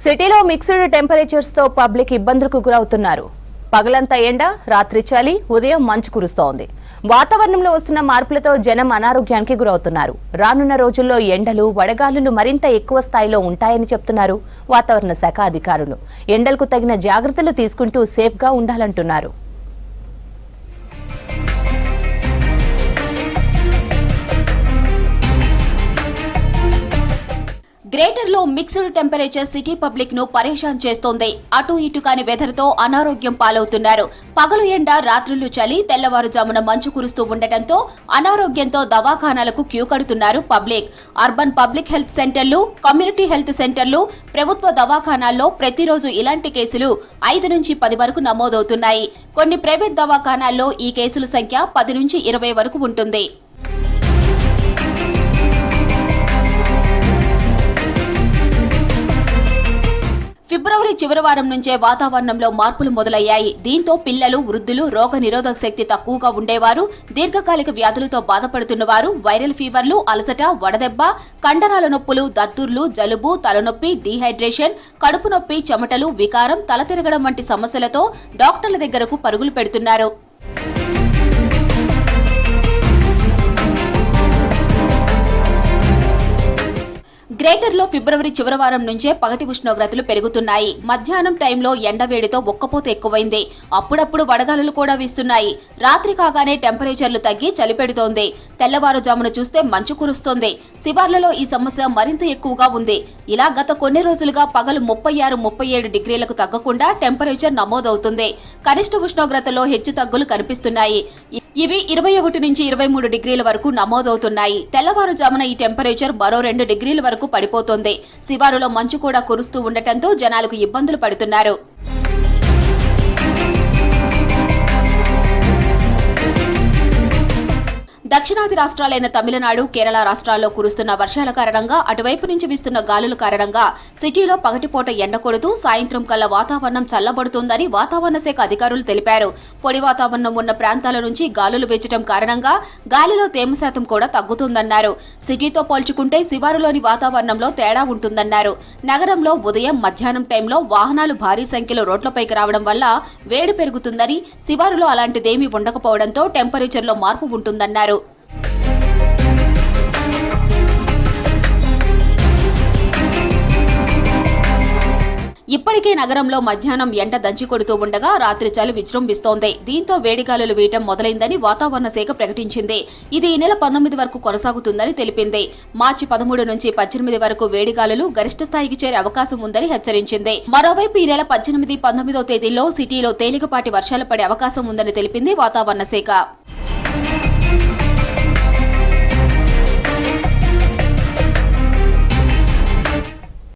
సిటీలో mixed temperatures తో public ఇబ్బందులకు గురవుతున్నారు. పగలంతా ఎండ, రాత్రి చలి, ఉదయం మంచు కురుస్తోంది. వాతావరణంలో వస్తున్న మార్పులతో జనం అనారోగ్యానికి గురవుతున్నారు. రానున్న రోజుల్లో ఎండలు, వడగాలులు మరింత ఎక్కువ స్థాయిలో ఉంటాయని చెప్తున్నారు వాతావరణ శాఖ అధికారులు. ఎండలకు తగిన జాగ్రత్తలు తీసుకుంటూ సేఫ్గా ఉండాలంటున్నారు. గ్రేటర్ లో మిక్స్డ్ టెంపరేచర్ సిటీ పబ్లిక్ ను పరేషాన్ చేస్తోంది. అటు ఇటు కాని వెదర్ తో అనారోగ్యం పాలవుతున్నారు. పగలు ఎండ, రాత్రులు చలి, తెల్లవారుజామున మంచు కురుస్తూ ఉండటంతో అనారోగ్యంతో దవాఖానాలకు క్యూ కడుతున్నారు పబ్లిక్. అర్బన్ పబ్లిక్ హెల్త్ సెంటర్లు, కమ్యూనిటీ హెల్త్ సెంటర్లు, ప్రభుత్వ దవాఖానాల్లో ప్రతిరోజు ఇలాంటి కేసులు 5 నుంచి 10 వరకు నమోదవుతున్నాయి. కొన్ని ప్రైవేట్ దవాఖానాల్లో ఈ కేసుల సంఖ్య 10 నుంచి 20 వరకు ఉంటుంది. ఫిబ్రవరి చివరి వారం నుంచే వాతావరణంలో మార్పులు మొదలయ్యాయి. దీంతో పిల్లలు, వృద్ధులు, రోగ నిరోధక శక్తి తక్కువగా ఉండేవారు, దీర్ఘకాలిక వ్యాధులతో బాధపడుతున్నవారు, వైరల్ ఫీవర్లు, అలసట, వడదెబ్బ, కండరాల నొప్పులు, దద్దుర్లు, జలుబు, తలనొప్పి, డీహైడ్రేషన్, కడుపు నొప్పి, చెమటలు, వికారం, తల తిరగడం వంటి సమస్యలతో డాక్టర్ల దగ్గరకు పరుగులు పెడుతున్నారు. గ్రేటర్ లో ఫిబ్రవరి చివరి వారం నుంచే పగటి ఉష్ణోగ్రతలు పెరుగుతున్నాయి. మధ్యాహ్నం టైంలో ఎండవేడితో ఒక్కపోత ఎక్కువైంది. అప్పుడప్పుడు వడగాలులు కూడా వీస్తున్నాయి. రాత్రి కాగానే టెంపరేచర్లు తగ్గి చలి పెడుతోంది. తెల్లవారుజామున చూస్తే మంచు కురుస్తోంది. శివార్లలో ఈ సమస్య మరింత ఎక్కువగా ఉంది. ఇలా గత కొన్ని రోజులుగా పగలు 36-37 డిగ్రీలకు తగ్గకుండా టెంపరేచర్ నమోదవుతుంది. కనిష్ట ఉష్ణోగ్రతలో హెచ్చుతగ్గులు కనిపిస్తున్నాయి. ఇవి 21 నుంచి 23 డిగ్రీల వరకు నమోదవుతున్నాయి. తెల్లవారుజామున ఈ టెంపరేచర్ మరో 2 డిగ్రీల వరకు పడిపోతోంది. శివారులో మంచు కూడా కురుస్తూ ఉండటంతో జనాలకు ఇబ్బందులు పడుతున్నారు. దక్షిణాది రాష్ట్రాలైన తమిళనాడు, కేరళ రాష్ట్రాల్లో కురుస్తున్న వర్షాల కారణంగా, అటువైపు నుంచి వీస్తున్న గాలుల కారణంగా సిటీలో పగటిపూట ఎండ కొడుతూ సాయంత్రం కల్లా వాతావరణం చల్లబడుతుందని వాతావరణ శాఖ అధికారులు తెలిపారు. పొడి వాతావరణం ఉన్న ప్రాంతాల నుంచి గాలులు వీచడం కారణంగా గాలిలో తేమ శాతం కూడా తగ్గుతుందన్నారు. సిటీతో పోల్చుకుంటే శివారులోని వాతావరణంలో తేడా ఉంటుందన్నారు. నగరంలో ఉదయం, మధ్యాహ్నం టైంలో వాహనాలు భారీ సంఖ్యలో రోడ్లపైకి రావడం వల్ల వేడి పెరుగుతుందని, శివారులో అలాంటిదేమీ ఉండకపోవడంతో టెంపరేచర్లో మార్పు ఉంటుందన్నారు. ఇప్పటికే నగరంలో మధ్యాహ్నం ఎండ దంచి కొడుతూ ఉండగా రాత్రి చలి విజృంభిస్తోంది. దీంతో వేడిగాలులు వీయటం మొదలైందని వాతావరణ శాఖ ప్రకటించింది. ఇది ఈ నెల 19 వరకు కొనసాగుతుందని తెలిపింది. మార్చి 13 నుంచి 18 వరకు వేడిగాలులు గరిష్ట స్థాయికి చేరే అవకాశం ఉందని హెచ్చరించింది. మరోవైపు ఈ నెల 18, 19 తేదీల్లో సిటీలో తేలికపాటి వర్షాలు పడే అవకాశం ఉందని తెలిపింది వాతావరణ శాఖ.